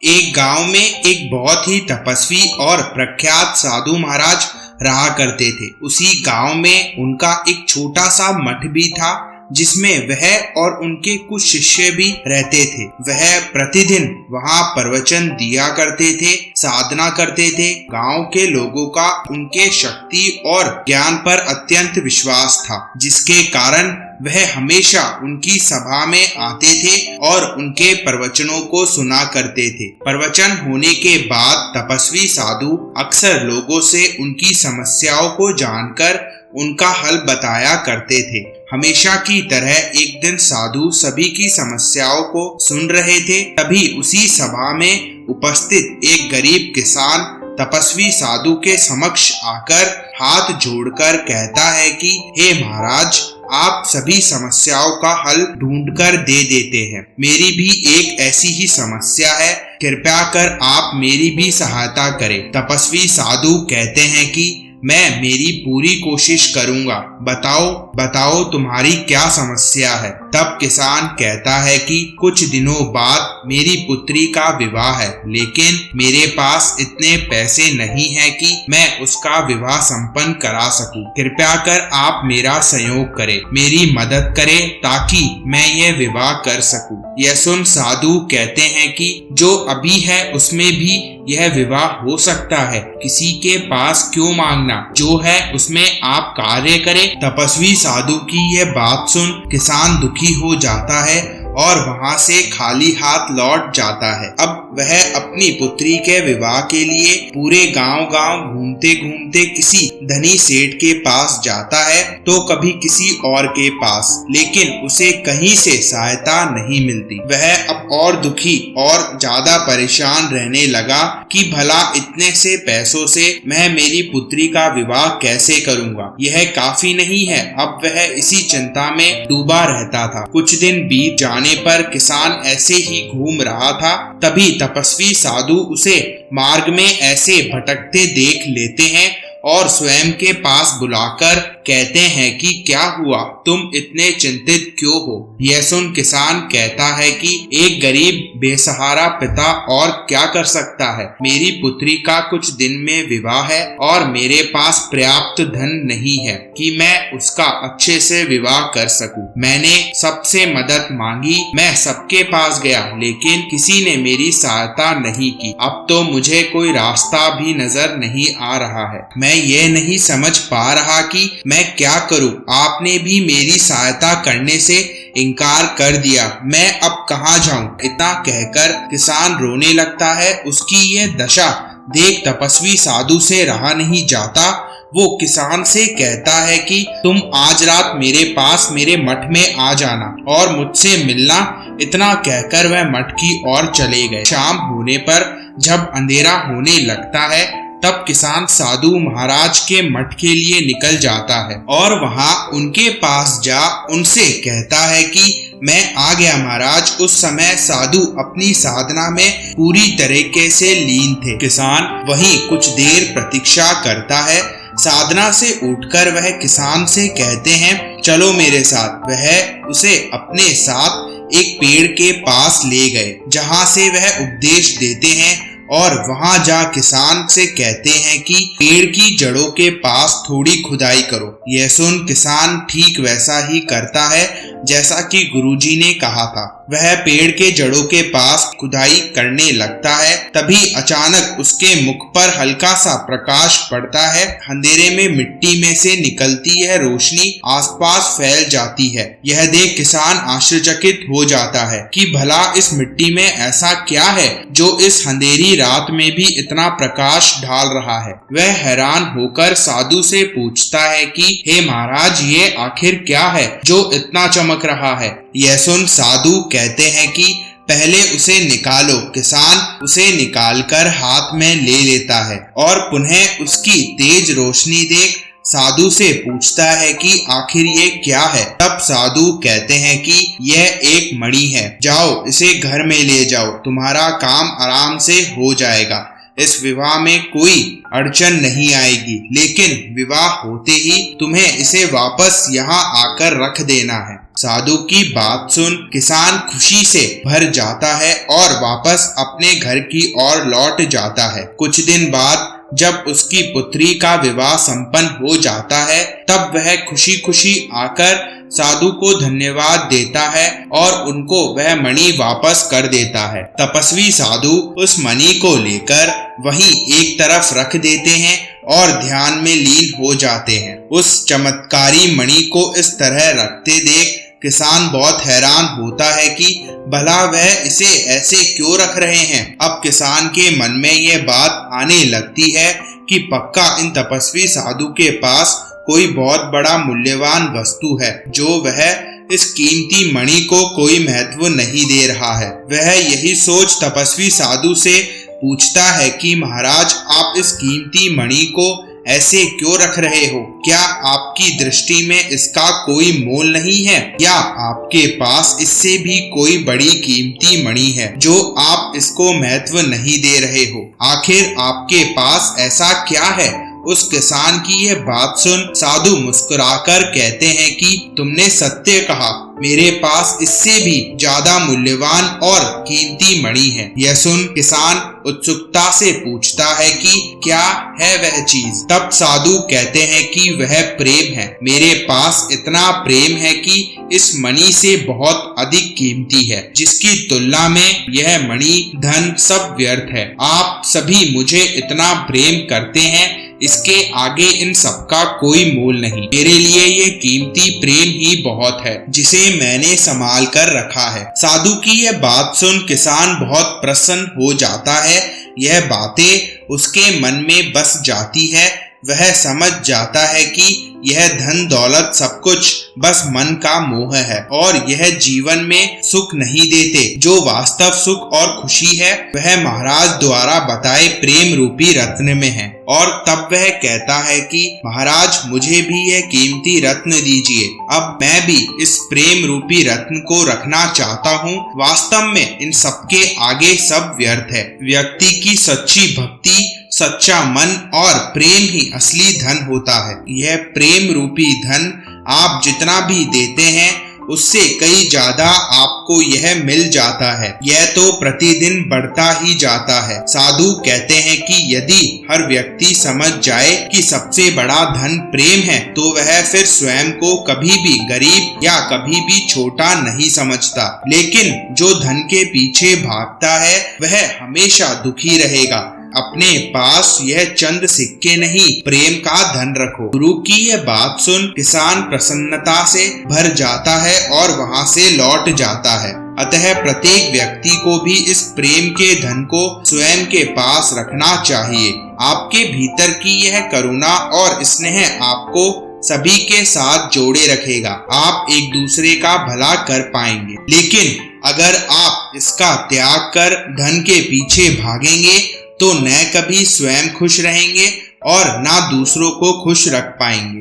एक गांव में एक बहुत ही तपस्वी और प्रख्यात साधु महाराज रहा करते थे। उसी गांव में उनका एक छोटा सा मठ भी था, जिसमें वह और उनके कुछ शिष्य भी रहते थे। वह प्रतिदिन वहां प्रवचन दिया करते थे, साधना करते थे। गांव के लोगों का उनके शक्ति और ज्ञान पर अत्यंत विश्वास था, जिसके कारण वह हमेशा उनकी सभा में आते थे और उनके प्रवचनों को सुना करते थे। प्रवचन होने के बाद तपस्वी साधु अक्सर लोगों से उनकी समस्याओं को जानकर उनका हल बताया करते थे। हमेशा की तरह एक दिन साधु सभी की समस्याओं को सुन रहे थे। तभी उसी सभा में उपस्थित एक गरीब किसान तपस्वी साधु के समक्ष आकर हाथ जोड़कर कहता है कि हे महाराज, आप सभी समस्याओं का हल ढूंढकर दे देते हैं। मेरी भी एक ऐसी ही समस्या है, कृपया कर आप मेरी भी सहायता करें। तपस्वी साधु कहते हैं कि मैं मेरी पूरी कोशिश करूंगा, बताओ तुम्हारी क्या समस्या है। तब किसान कहता है कि कुछ दिनों बाद मेरी पुत्री का विवाह है, लेकिन मेरे पास इतने पैसे नहीं हैं कि मैं उसका विवाह संपन्न करा सकूं। कृपया कर आप मेरा सहयोग करें, मेरी मदद करें ताकि मैं यह विवाह कर सकूं। यह सुन साधु कहते हैं कि जो अभी है उसमें भी यह विवाह हो सकता है, किसी के पास क्यों मांगना, जो है उसमें आप कार्य करें। तपस्वी साधु की यह बात सुन किसान दुखी हो जाता है और वहां से खाली हाथ लौट जाता है। अब वह अपनी पुत्री के विवाह के लिए पूरे गांव घूमते घूमते किसी धनी सेठ के पास जाता है तो कभी किसी और के पास, लेकिन उसे कहीं से सहायता नहीं मिलती। वह अब और दुखी और ज्यादा परेशान रहने लगा कि भला इतने से पैसों से मैं मेरी पुत्री का विवाह कैसे करूंगा, यह काफी नहीं है। अब वह इसी चिंता में डूबा रहता था। कुछ दिन बीत जाने पर किसान ऐसे ही घूम रहा था, तभी तपस्वी साधु उसे मार्ग में ऐसे भटकते देख लेते हैं और स्वयं के पास बुलाकर कहते हैं कि क्या हुआ, तुम इतने चिंतित क्यों हो। यह सुन किसान कहता है कि एक गरीब बेसहारा पिता और क्या कर सकता है। मेरी पुत्री का कुछ दिन में विवाह है और मेरे पास पर्याप्त धन नहीं है कि मैं उसका अच्छे से विवाह कर सकूं। मैंने सबसे मदद मांगी, मैं सबके पास गया, लेकिन किसी ने मेरी सहायता नहीं की। अब तो मुझे कोई रास्ता भी नजर नहीं आ रहा है। मैं ये नहीं समझ पा रहा कि मैं क्या करूं। आपने भी मेरी सहायता करने से इनकार कर दिया, मैं अब कहाँ जाऊं। इतना कहकर किसान रोने लगता है। उसकी ये दशा देख तपस्वी साधु से रहा नहीं जाता। वो किसान से कहता है कि तुम आज रात मेरे पास मेरे मठ में आ जाना और मुझसे मिलना। इतना कहकर वह मठ की ओर चले गए। शाम होने पर जब अंधेरा होने लगता है तब किसान साधु महाराज के मठ के लिए निकल जाता है और वहां उनके पास जा उनसे कहता है कि मैं आ गया महाराज। उस समय साधु अपनी साधना में पूरी तरीके से लीन थे। किसान वहीं कुछ देर प्रतीक्षा करता है। साधना से उठकर वह किसान से कहते हैं चलो मेरे साथ। वह उसे अपने साथ एक पेड़ के पास ले गए, जहां से वह उपदेश देते हैं और वहां जा किसान से कहते हैं कि पेड़ की जड़ों के पास थोड़ी खुदाई करो। यह सुन किसान ठीक वैसा ही करता है जैसा कि गुरुजी ने कहा था। वह पेड़ के जड़ों के पास खुदाई करने लगता है। तभी अचानक उसके मुख पर हल्का सा प्रकाश पड़ता है। अंधेरे में मिट्टी में से निकलती है रोशनी आसपास फैल जाती है। यह देख किसान आश्चर्यचकित हो जाता है कि भला इस मिट्टी में ऐसा क्या है जो इस अंधेरी रात में भी इतना प्रकाश डाल रहा है। वह हैरान होकर साधु से पूछता है कि हे महाराज, ये आखिर क्या है जो इतना चमक रहा है। यह सुन साधु कहते हैं कि पहले उसे निकालो। किसान उसे निकालकर हाथ में ले लेता है और पुनः उसकी तेज रोशनी देख साधु से पूछता है कि आखिर ये क्या है। तब साधु कहते हैं कि यह एक मणि है, जाओ इसे घर में ले जाओ, तुम्हारा काम आराम से हो जाएगा। इस विवाह में कोई अड़चन नहीं आएगी, लेकिन विवाह होते ही तुम्हें इसे वापस यहाँ आकर रख देना है। साधु की बात सुन किसान खुशी से भर जाता है और वापस अपने घर की ओर लौट जाता है। कुछ दिन बाद जब उसकी पुत्री का विवाह संपन्न हो जाता है, तब वह खुशी खुशी आकर साधु को धन्यवाद देता है और उनको वह मणि वापस कर देता है। तपस्वी साधु उस मणि को लेकर वहीं एक तरफ रख देते हैं और ध्यान में लीन हो जाते हैं। उस चमत्कारी मणि को इस तरह रखते देख किसान बहुत हैरान होता है कि भला वह इसे ऐसे क्यों रख रहे हैं। अब किसान के मन में यह बात आने लगती है कि पक्का इन तपस्वी साधु के पास कोई बहुत बड़ा मूल्यवान वस्तु है, जो वह इस कीमती मणि को कोई महत्व नहीं दे रहा है। वह यही सोच तपस्वी साधु से पूछता है कि महाराज, आप इस कीमती मणि को ऐसे क्यों रख रहे हो? क्या आपकी दृष्टि में इसका कोई मोल नहीं है, या आपके पास इससे भी कोई बड़ी कीमती मणि है जो आप इसको महत्व नहीं दे रहे हो? आखिर आपके पास ऐसा क्या है? उस किसान की यह बात सुन साधु मुस्कुराकर कहते हैं कि तुमने सत्य कहा, मेरे पास इससे भी ज्यादा मूल्यवान और कीमती मणि है। यह सुन किसान उत्सुकता से पूछता है कि क्या है वह चीज। तब साधु कहते हैं कि वह प्रेम है। मेरे पास इतना प्रेम है कि इस मणि से बहुत अधिक कीमती है, जिसकी तुलना में यह मणि धन सब व्यर्थ है। आप सभी मुझे इतना प्रेम करते हैं, इसके आगे इन सब का कोई मोल नहीं। मेरे लिए ये कीमती प्रेम ही बहुत है, जिसे मैंने संभाल कर रखा है। साधु की यह बात सुन किसान बहुत प्रसन्न हो जाता है। यह बातें उसके मन में बस जाती है। वह समझ जाता है कि यह धन दौलत सब कुछ बस मन का मोह है और यह जीवन में सुख नहीं देते। जो वास्तव सुख और खुशी है वह महाराज द्वारा बताए प्रेम रूपी रत्न में है। और तब वह कहता है कि महाराज, मुझे भी यह कीमती रत्न दीजिए। अब मैं भी इस प्रेम रूपी रत्न को रखना चाहता हूँ। वास्तव में इन सबके आगे सब व्यर्थ है। व्यक्ति की सच्ची भक्ति, सच्चा मन और प्रेम ही असली धन होता है। यह प्रेम रूपी धन आप जितना भी देते हैं उससे कई ज्यादा आपको यह मिल जाता है। यह तो प्रतिदिन बढ़ता ही जाता है। साधु कहते हैं कि यदि हर व्यक्ति समझ जाए कि सबसे बड़ा धन प्रेम है, तो वह फिर स्वयं को कभी भी गरीब या कभी भी छोटा नहीं समझता। लेकिन जो धन के पीछे भागता है वह हमेशा दुखी रहेगा। अपने पास यह चंद सिक्के नहीं, प्रेम का धन रखो। गुरु की यह बात सुन किसान प्रसन्नता से भर जाता है और वहां से लौट जाता है। अतः प्रत्येक व्यक्ति को भी इस प्रेम के धन को स्वयं के पास रखना चाहिए। आपके भीतर की यह करुणा और स्नेह आपको सभी के साथ जोड़े रखेगा। आप एक दूसरे का भला कर पाएंगे। लेकिन अगर आप इसका त्याग कर धन के पीछे भागेंगे तो न कभी स्वयं खुश रहेंगे और ना दूसरों को खुश रख पाएंगे।